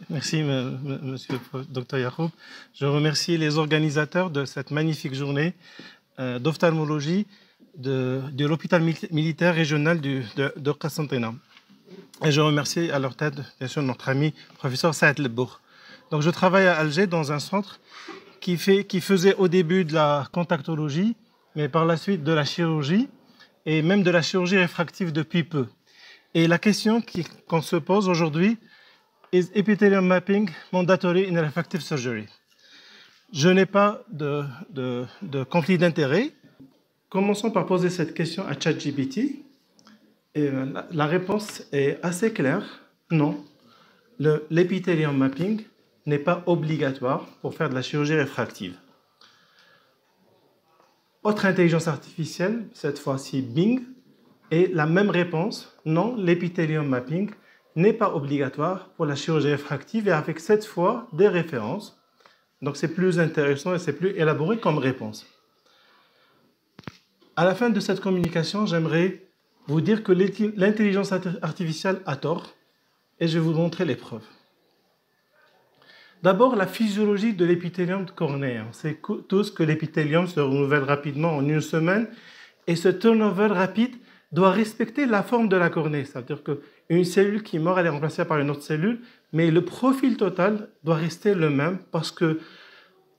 Merci, monsieur le Dr Yacoub. Je remercie les organisateurs de cette magnifique journée d'ophtalmologie de l'hôpital militaire régional de Qasantena. Et je remercie à leur tête, bien sûr, notre ami professeur Saad Lebour. Donc, je travaille à Alger dans un centre qui faisait au début de la contactologie, mais par la suite de la chirurgie, et même de la chirurgie réfractive depuis peu. Et la question qu'on se pose aujourd'hui, is epithelium mapping mandatory in refractive surgery? Je n'ai pas de conflit d'intérêt. Commençons par poser cette question à ChatGPT. Et la réponse est assez claire. Non, l'epithelium mapping n'est pas obligatoire pour faire de la chirurgie réfractive. Autre intelligence artificielle, cette fois-ci Bing, et la même réponse. Non, l'epithelium mapping n'est pas obligatoire pour la chirurgie réfractive et avec cette fois des références. Donc c'est plus intéressant et c'est plus élaboré comme réponse. À la fin de cette communication, j'aimerais vous dire que l'intelligence artificielle a tort et je vais vous montrer les preuves. D'abord, la physiologie de l'épithélium cornéen. On sait tous que l'épithélium se renouvelle rapidement en une semaine et ce turnover rapide doit respecter la forme de la cornée. C'est-à-dire qu'une cellule qui meurt, elle est remplacée par une autre cellule, mais le profil total doit rester le même parce que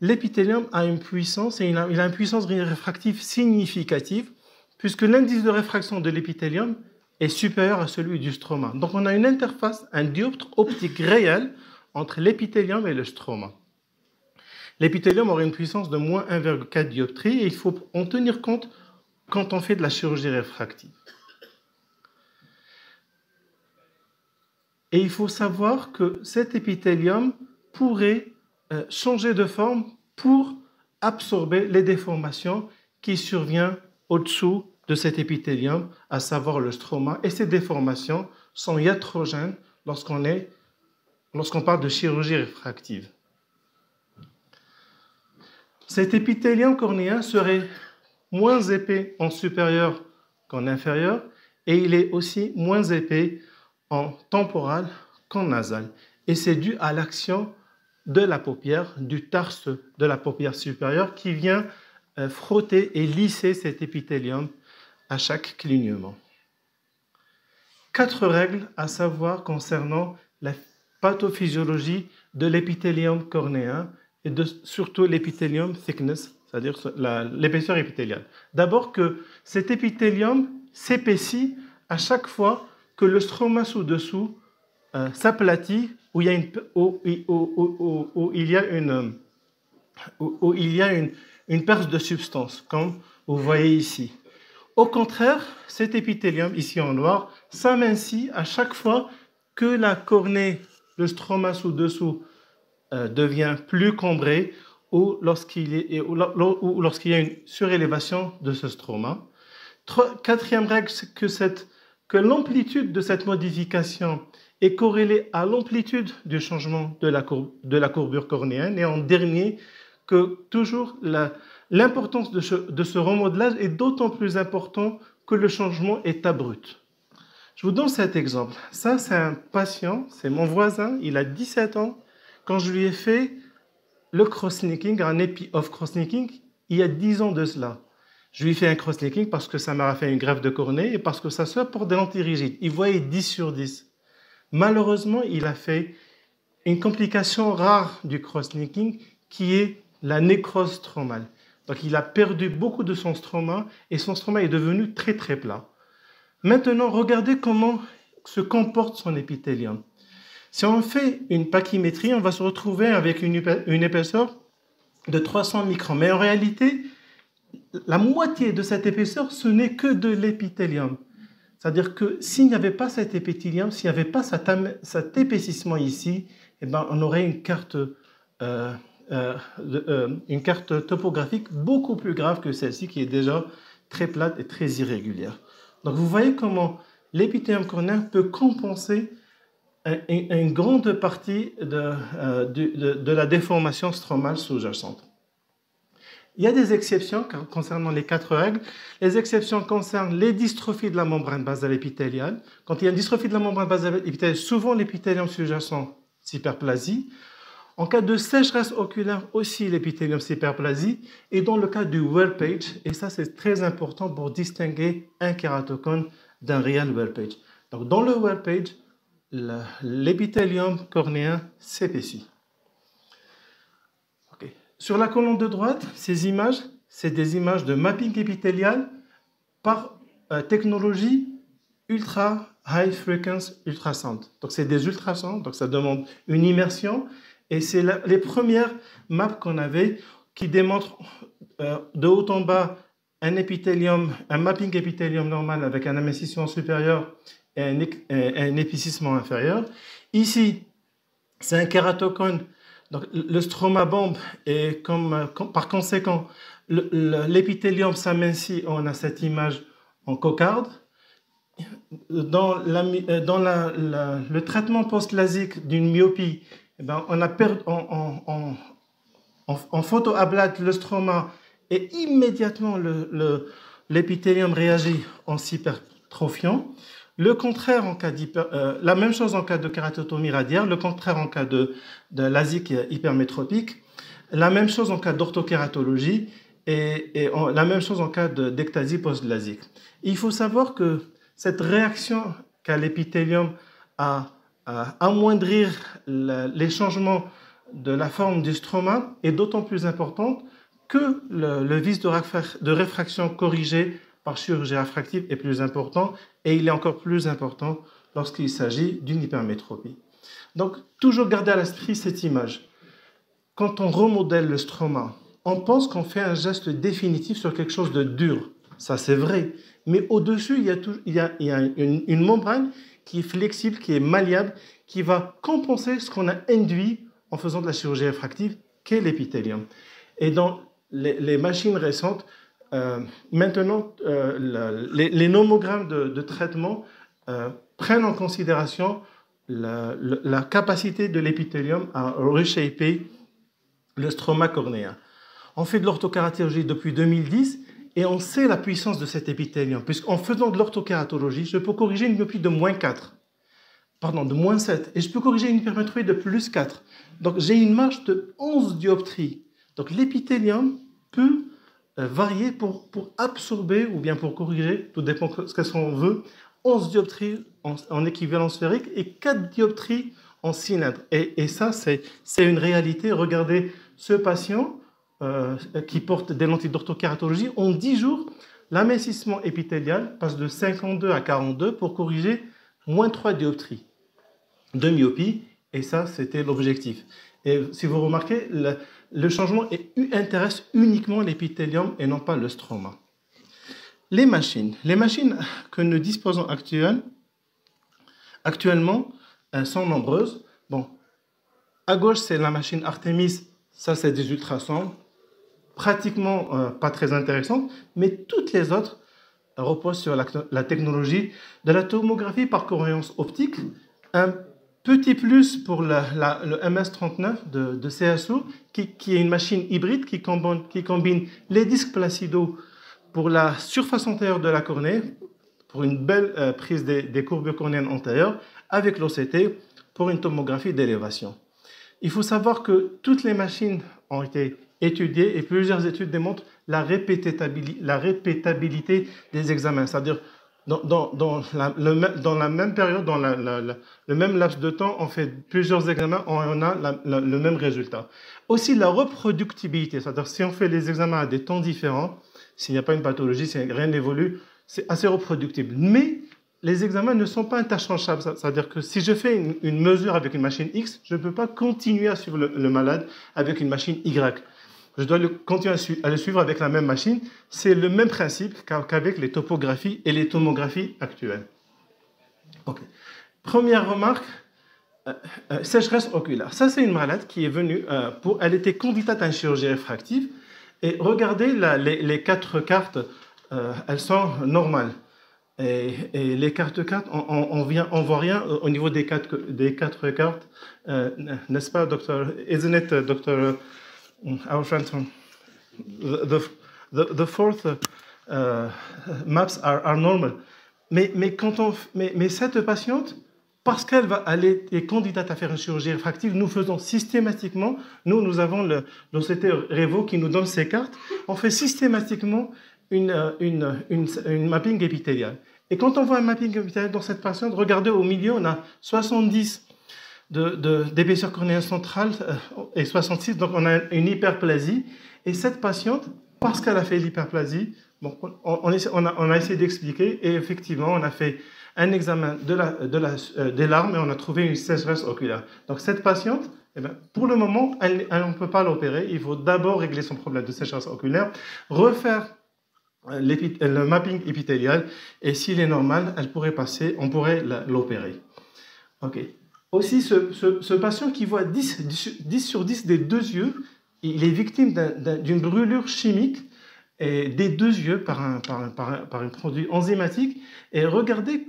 l'épithélium a une puissance, et il a une puissance réfractive significative, puisque l'indice de réfraction de l'épithélium est supérieur à celui du stroma. Donc on a une interface, un dioptre optique réel entre l'épithélium et le stroma. L'épithélium aurait une puissance de moins 1,4 dioptrie, et il faut en tenir compte quand on fait de la chirurgie réfractive. Et il faut savoir que cet épithélium pourrait changer de forme pour absorber les déformations qui surviennent au-dessous de cet épithélium, à savoir le stroma. Et ces déformations sont iatrogènes lorsqu'on parle de chirurgie réfractive. Cet épithélium cornéen serait moins épais en supérieur qu'en inférieur, et il est aussi moins épais en temporal qu'en nasal. Et c'est dû à l'action de la paupière, du tarse de la paupière supérieure qui vient frotter et lisser cet épithélium à chaque clignement. 4 règles à savoir concernant la pathophysiologie de l'épithélium cornéen et surtout l'épithélium thickness, c'est-à-dire l'épaisseur épithéliale. D'abord que cet épithélium s'épaissit à chaque fois que le stroma sous-dessous s'aplatit, où il y a une perte de substance, comme vous voyez ici. Au contraire, cet épithélium, ici en noir, s'amincit à chaque fois que la cornée, le stroma sous-dessous, devient plus cambré ou lorsqu'il y a une surélévation de ce stroma. Quatrième règle, c'est que l'amplitude de cette modification est corrélée à l'amplitude du changement de la courbure cornéenne. Et en dernier, que toujours l'importance de ce remodelage est d'autant plus important que le changement est abrupt. Je vous donne cet exemple. Ça, c'est un patient, c'est mon voisin, il a 17 ans. Quand je lui ai fait le cross-linking, un epi-off cross-linking, il y a 10 ans de cela. Je lui ai fait un cross-linking parce que ça m'a fait une greffe de cornée et parce que sa soeur porte des lentilles rigides. Il voyait 10 sur 10. Malheureusement, il a fait une complication rare du cross-linking qui est la nécrose stromale. Donc, il a perdu beaucoup de son stroma et son stroma est devenu très très plat. Maintenant, regardez comment se comporte son épithélium. Si on fait une pachymétrie, on va se retrouver avec une épaisseur de 300 microns. Mais en réalité, la moitié de cette épaisseur, ce n'est que de l'épithélium. C'est-à-dire que s'il n'y avait pas cet épithélium, s'il n'y avait pas cet épaississement ici, eh ben, on aurait une carte topographique beaucoup plus grave que celle-ci, qui est déjà très plate et très irrégulière. Donc vous voyez comment l'épithélium cornéen peut compenser une grande partie de la déformation stromale sous-jacente. Il y a des exceptions concernant les 4 règles. Les exceptions concernent les dystrophies de la membrane basale épithéliale. Quand il y a une dystrophie de la membrane basale épithéliale, souvent l'épithélium sous-jacent s'hyperplasie. En cas de sécheresse oculaire aussi, l'épithélium s'hyperplasie. Et dans le cas du wear page, et ça c'est très important pour distinguer un kératocone d'un real wear page. Donc dans le wear page, l'épithélium cornéen s'épaissit. Okay. Sur la colonne de droite, ces images, c'est des images de mapping épithélial par technologie ultra high frequency ultrasound. Donc c'est des ultrasons, donc ça demande une immersion. Et c'est les premières maps qu'on avait qui démontrent de haut en bas un mapping épithélium normal avec un amincissement supérieur et un épaississement inférieur. Ici, c'est un kératocone. Donc, le stroma bombe et par conséquent, l'épithélium s'amincit. On a cette image en cocarde. Dans le traitement post-lasique d'une myopie, eh ben, on a perdu en photoablate le stroma et immédiatement l'épithélium réagit en s'hypertrophiant. Le contraire en cas la même chose en cas de kératotomie radiaire, le contraire en cas de lasique hypermétropique, la même chose en cas d'orthokératologie et la même chose en cas d'ectasie post-lasique. Il faut savoir que cette réaction qu'a l'épithélium à amoindrir les changements de la forme du stroma est d'autant plus importante que le vice de réfraction corrigé par chirurgie réfractive est plus important et il est encore plus important lorsqu'il s'agit d'une hypermétropie. Donc, toujours garder à l'esprit cette image. Quand on remodèle le stroma, on pense qu'on fait un geste définitif sur quelque chose de dur. Ça, c'est vrai. Mais au-dessus, il y a une membrane qui est flexible, qui est malléable, qui va compenser ce qu'on a induit en faisant de la chirurgie réfractive, qu'est l'épithélium. Et dans les machines récentes, maintenant, les nomogrammes de traitement prennent en considération la capacité de l'épithélium à reshaper le stroma cornéen. On fait de l'orthokératologie depuis 2010 et on sait la puissance de cet épithélium, puisqu'en faisant de l'orthokératologie, je peux corriger une myopie de de moins 7, et je peux corriger une hypermétropie de plus 4. Donc j'ai une marge de 11 dioptries. Donc l'épithélium peut varier pour absorber ou bien pour corriger, tout dépend de ce qu'on veut, 11 dioptries en équivalent sphérique et 4 dioptries en cylindre. Et ça, c'est une réalité. Regardez ce patient qui porte des lentilles d'orthokératologie. En 10 jours, l'amincissement épithélial passe de 52 à 42 pour corriger moins 3 dioptries de myopie. Et ça, c'était l'objectif. Et si vous remarquez, le changement intéresse uniquement l'épithélium et non pas le stroma. Les machines que nous disposons actuellement sont nombreuses. Bon, à gauche, c'est la machine Artemis. Ça, c'est des ultrasons. Pratiquement pas très intéressantes, mais toutes les autres reposent sur la technologie de la tomographie par cohérence optique. Un petit plus pour le MS39 de CSO, qui est une machine hybride qui combine les disques placido pour la surface antérieure de la cornée, pour une belle prise des courbures cornéennes antérieures, avec l'OCT pour une tomographie d'élévation. Il faut savoir que toutes les machines ont été étudiées et plusieurs études démontrent la répétabilité des examens, c'est-à-dire dans la même période, dans le même laps de temps, on fait plusieurs examens, on a le même résultat. Aussi la reproductibilité, c'est-à-dire si on fait les examens à des temps différents, s'il n'y a pas une pathologie, si rien n'évolue, c'est assez reproductible. Mais les examens ne sont pas interchangeables, c'est-à-dire que si je fais une mesure avec une machine X, je ne peux pas continuer à suivre le malade avec une machine Y. Je dois continuer à le suivre avec la même machine. C'est le même principe qu'avec les topographies et les tomographies actuelles. Okay. Première remarque, sécheresse oculaire. Ça, c'est une malade qui est venue elle était candidate à une chirurgie réfractive. Et regardez, les 4 cartes, elles sont normales. Et les cartes on voit rien au niveau des 4 cartes. N'est-ce pas, docteur? Isn't it, doctor? Our friend from the fourth maps are normal. Mais cette patiente, parce qu'elle est candidate à faire une chirurgie réfractive, nous faisons systématiquement, nous avons l'OCT Revo qui nous donne ces cartes, on fait systématiquement une mapping épithéliale. Et quand on voit un mapping épithélial dans cette patiente, regardez au milieu, on a 70 d'épaisseur cornéenne centrale et 66, donc on a une hyperplasie. Et cette patiente, parce qu'elle a fait l'hyperplasie, bon, on a essayé d'expliquer, et effectivement, on a fait un examen des larmes et on a trouvé une sécheresse oculaire. Donc cette patiente, eh bien, pour le moment, on ne peut pas l'opérer. Il faut d'abord régler son problème de sécheresse oculaire, refaire le mapping épithélial, et s'il est normal, on pourrait l'opérer. Ok. Aussi, ce patient qui voit 10 sur 10 des deux yeux, il est victime d'une brûlure chimique et des deux yeux par un produit enzymatique. Et regardez,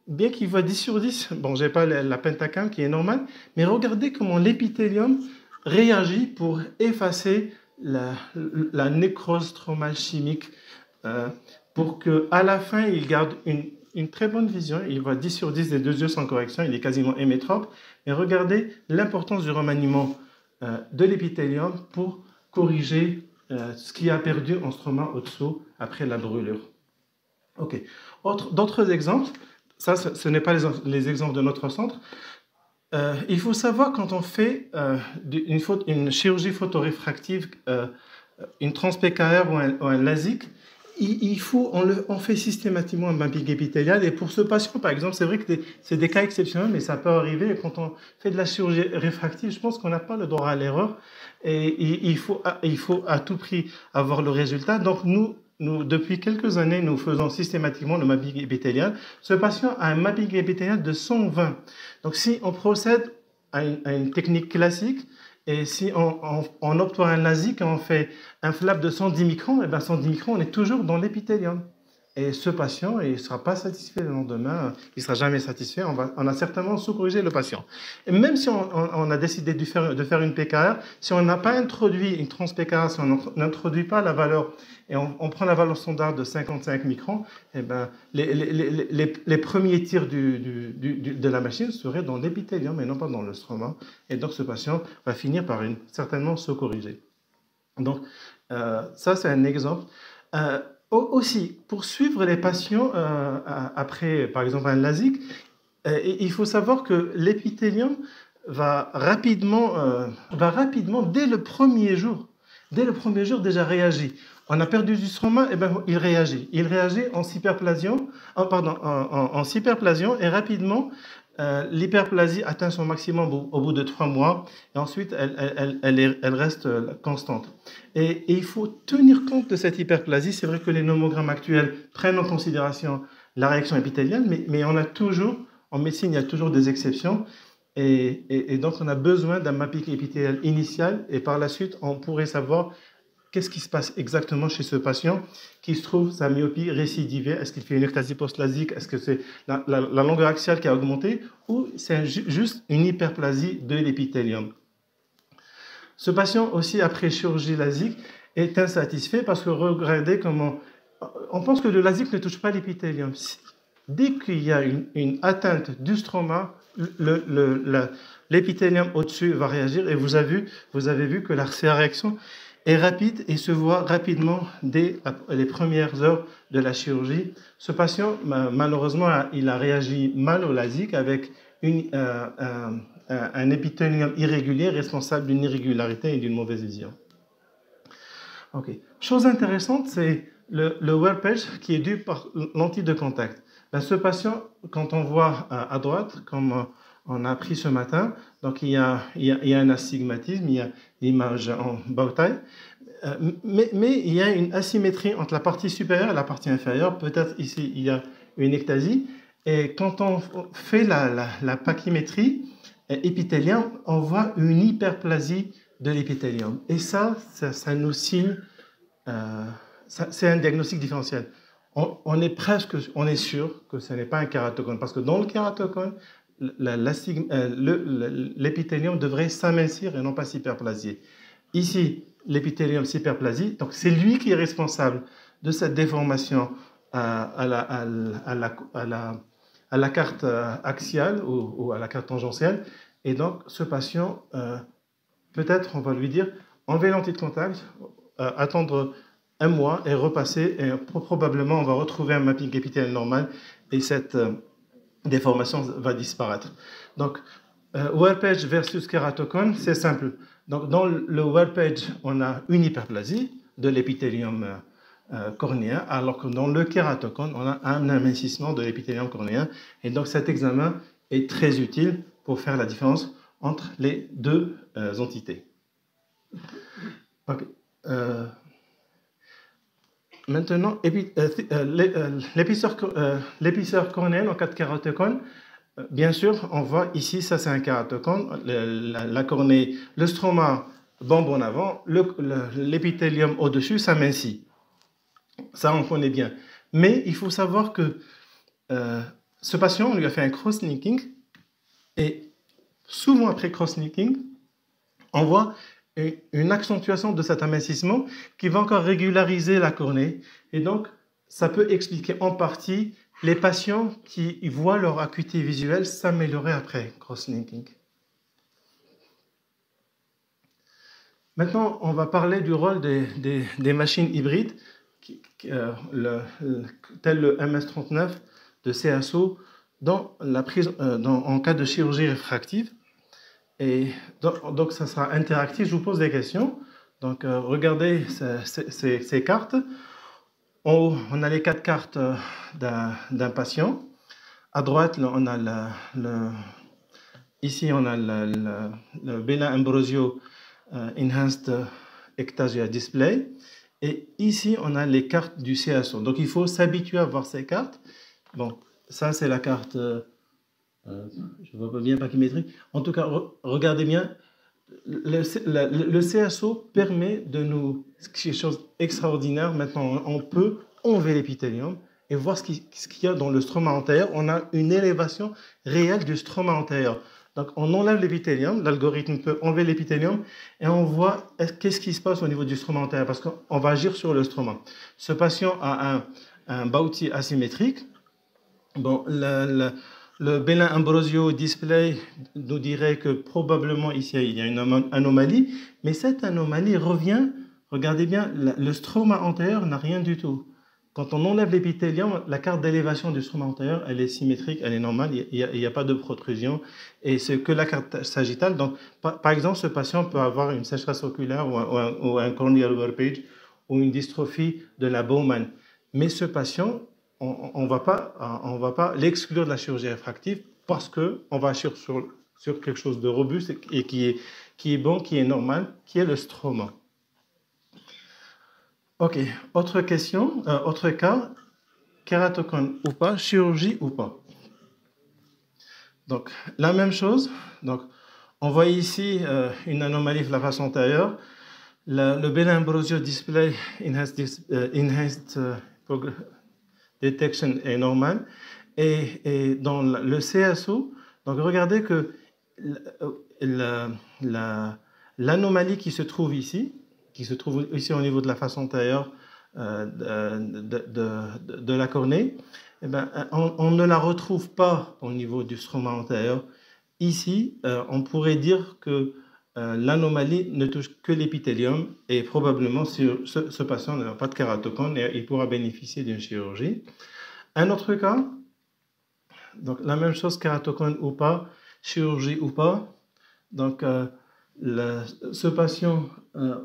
bien qu'il voit 10 sur 10, bon, je n'ai pas la pentacam qui est normale, mais regardez comment l'épithélium réagit pour effacer la nécrose stromale chimique, pour qu'à la fin, il garde une très bonne vision. Il voit 10 sur 10 des deux yeux sans correction, il est quasiment hémétrope. Et regardez l'importance du remaniement de l'épithélium pour corriger ce qui a perdu en stroma au-dessous après la brûlure. Ok. D'autres exemples, ça ce n'est pas les exemples de notre centre. Il faut savoir quand on fait une chirurgie photoréfractive, une trans-PKR ou un LASIK, on fait systématiquement un mapping épithélial. Et pour ce patient, par exemple, c'est vrai que c'est des cas exceptionnels, mais ça peut arriver. Et quand on fait de la chirurgie réfractive, je pense qu'on n'a pas le droit à l'erreur. Et il faut à tout prix avoir le résultat. Donc, nous, depuis quelques années, nous faisons systématiquement le mapping épithélial. Ce patient a un mapping épithélial de 120. Donc, si on procède à une technique classique, et si on opte pour un LASIK, on fait un flap de 110 microns, et bien 110 microns, on est toujours dans l'épithélium. Et ce patient, il ne sera pas satisfait le lendemain, il ne sera jamais satisfait, on a certainement sous-corrigé le patient. Et même si on a décidé de faire une PKR, si on n'a pas introduit une trans-PKR, si on n'introduit pas la valeur, et on prend la valeur standard de 55 microns, et ben, les premiers tirs de la machine seraient dans l'épithélium et non pas dans le stroma. Et donc ce patient va finir par certainement se corriger. Donc ça c'est un exemple. Aussi, pour suivre les patients après, par exemple, un LASIK, il faut savoir que l'épithélium va rapidement, dès le premier jour déjà réagir. On a perdu du stroma, et ben, il réagit. Il réagit en hyperplasion, en hyperplasion, et rapidement, l'hyperplasie atteint son maximum au bout de 3 mois, et ensuite elle reste constante. Et il faut tenir compte de cette hyperplasie. C'est vrai que les nomogrammes actuels prennent en considération la réaction épithéliale, mais en médecine, il y a toujours des exceptions. Et donc, on a besoin d'un mapping épithélial initial, et par la suite, on pourrait savoir qu'est-ce qui se passe exactement chez ce patient qui se trouve sa myopie récidivée. Est-ce qu'il fait une ectasie post-LASIK? Est-ce que c'est la longueur axiale qui a augmenté? Ou c'est juste une hyperplasie de l'épithélium? Ce patient aussi, après chirurgie LASIK, est insatisfait parce que regardez comment... On pense que le LASIK ne touche pas l'épithélium. Dès qu'il y a une atteinte du stroma, l'épithélium au-dessus va réagir, et vous avez vu que la réaction est rapide et se voit rapidement dès les premières heures de la chirurgie. Ce patient, malheureusement, il a réagi mal au LASIK avec un épithélium irrégulier responsable d'une irrégularité et d'une mauvaise vision. Ok. Chose intéressante, c'est le warpage qui est dû par lentille de contact. Ben, ce patient, quand on voit à droite, comme on a appris ce matin, donc il y a un astigmatisme, il y a l'image en bataille, mais il y a une asymétrie entre la partie supérieure et la partie inférieure. Peut-être ici, il y a une ectasie. Et quand on fait la pachymétrie épithélienne, on voit une hyperplasie de l'épithélium. Et ça nous signe, c'est un diagnostic différentiel. On est sûr que ce n'est pas un kératocone, parce que dans le kératocone, l'épithélium devrait s'amincir et non pas s'hyperplasier. Ici, l'épithélium s'hyperplasie, donc c'est lui qui est responsable de cette déformation à à la carte axiale ou à la carte tangentielle. Et donc, ce patient, peut-être, on va lui dire, enlever l'anti de contact, attendre un mois et repasser. Et probablement, on va retrouver un mapping épithélial normal et cette déformation va disparaître. Donc, Warpage versus kératocone, c'est simple. Donc, dans le Warpage, on a une hyperplasie de l'épithélium cornéen, alors que dans le kératocone, on a un amincissement de l'épithélium cornéen. Et donc, cet examen est très utile pour faire la différence entre les deux entités. Okay. Maintenant, l'épaisseur cornéenne en cas de kératocone, bien sûr, on voit ici, ça c'est un kératocone, la cornée, le stroma bombe en avant, l'épithélium au-dessus s'amincit. Ça, on connaît bien. Mais il faut savoir que ce patient, on lui a fait un cross-linking, et souvent après cross-linking, on voit une accentuation de cet amincissement qui va encore régulariser la cornée. Et donc, ça peut expliquer en partie les patients qui voient leur acuité visuelle s'améliorer après cross-linking. Maintenant, on va parler du rôle des machines hybrides, tel le MS39 de CSO, en cas de chirurgie réfractive. Et donc, ça sera interactif. Je vous pose des questions. Donc, regardez ces cartes. En haut, on a les 4 cartes d'un patient. À droite, on a ici, on a le Bella Ambrosio Enhanced Ectasia Display. Et ici, on a les cartes du CSO. Donc, il faut s'habituer à voir ces cartes. Bon, ça, c'est la carte... je ne vois pas bien pachymétrie. En tout cas, regardez bien. Le CSO permet de nous... quelque chose d'extraordinaire. Maintenant, on peut enlever l'épithélium et voir ce qu'il y a dans le stroma antérieur. On a une élévation réelle du stroma antérieur. Donc, on enlève l'épithélium, l'algorithme peut enlever l'épithélium et on voit qu'est-ce qui se passe au niveau du stroma antérieur parce qu'on va agir sur le stroma. Ce patient a un Bouty asymétrique. Bon, le Bella Ambrosio Display nous dirait que probablement ici il y a une anomalie, mais cette anomalie revient, regardez bien, le stroma antérieur n'a rien du tout. Quand on enlève l'épithélium, la carte d'élévation du stroma antérieur, elle est symétrique, elle est normale, il n'y a pas de protrusion, et c'est que la carte sagittale. Donc, par exemple, ce patient peut avoir une sécheresse oculaire ou un corneal warpage ou une dystrophie de la Bowman. Mais ce patient, on ne va pas l'exclure de la chirurgie réfractive parce qu'on va sur quelque chose de robuste et qui est bon, qui est normal, qui est le stroma. Ok, autre question, autre cas, kératocone ou pas, chirurgie ou pas. Donc, la même chose. Donc, on voit ici une anomalie de la face antérieure. Le Bella Ambrosio Display Enhanced Detection est normal. Et dans le CSO, donc regardez que l'anomalie qui se trouve ici au niveau de la face antérieure de la cornée, eh ben, on ne la retrouve pas au niveau du stroma antérieur. Ici, on pourrait dire que l'anomalie ne touche que l'épithélium et probablement ce patient n'a pas de kératocone et il pourra bénéficier d'une chirurgie. Un autre cas, donc la même chose, kératocone ou pas, chirurgie ou pas. Donc, ce patient,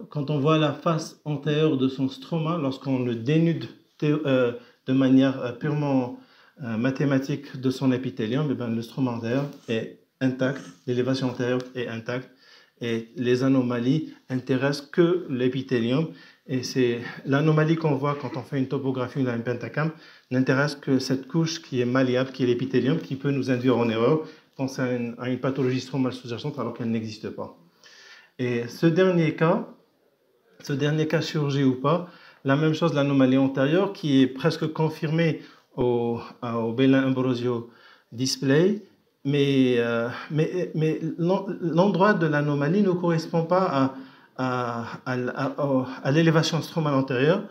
quand on voit la face antérieure de son stroma, lorsqu'on le dénude de manière purement mathématique de son épithélium, eh bien, le stroma antérieur est intact, l'élévation antérieure est intacte, et les anomalies intéressent que l'épithélium. Et c'est l'anomalie qu'on voit quand on fait une topographie ou un pentacam n'intéresse que cette couche qui est malléable, qui est l'épithélium, qui peut nous induire en erreur, penser à une pathologie stromale sous-jacente alors qu'elle n'existe pas. Et ce dernier cas, chirurgie ou pas, la même chose, l'anomalie antérieure qui est presque confirmée au Bella Ambrosio Display, mais l'endroit de l'anomalie ne correspond pas à l'élévation stromale antérieure.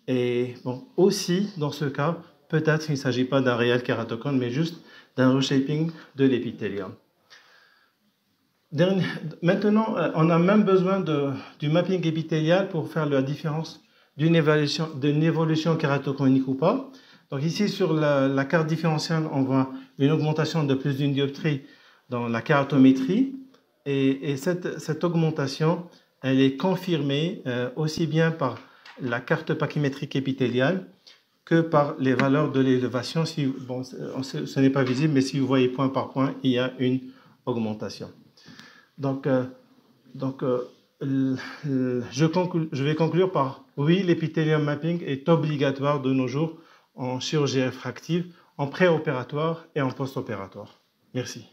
Et bon, aussi, dans ce cas, peut-être qu'il ne s'agit pas d'un réel kératocone, mais juste d'un reshaping de l'épithélium. Maintenant, on a même besoin du mapping épithélial pour faire la différence d'une évolution kératochronique ou pas. Donc ici, sur la carte différentielle, on voit une augmentation de plus d'une dioptrie dans la kératométrie. Et cette augmentation, elle est confirmée aussi bien par la carte pachymétrique épithéliale que par les valeurs de l'élévation. Bon, ce n'est pas visible, mais si vous voyez point par point, il y a une augmentation. Donc je vais conclure par oui, l'épithélium mapping est obligatoire de nos jours en chirurgie réfractive, en préopératoire et en post-opératoire. Merci.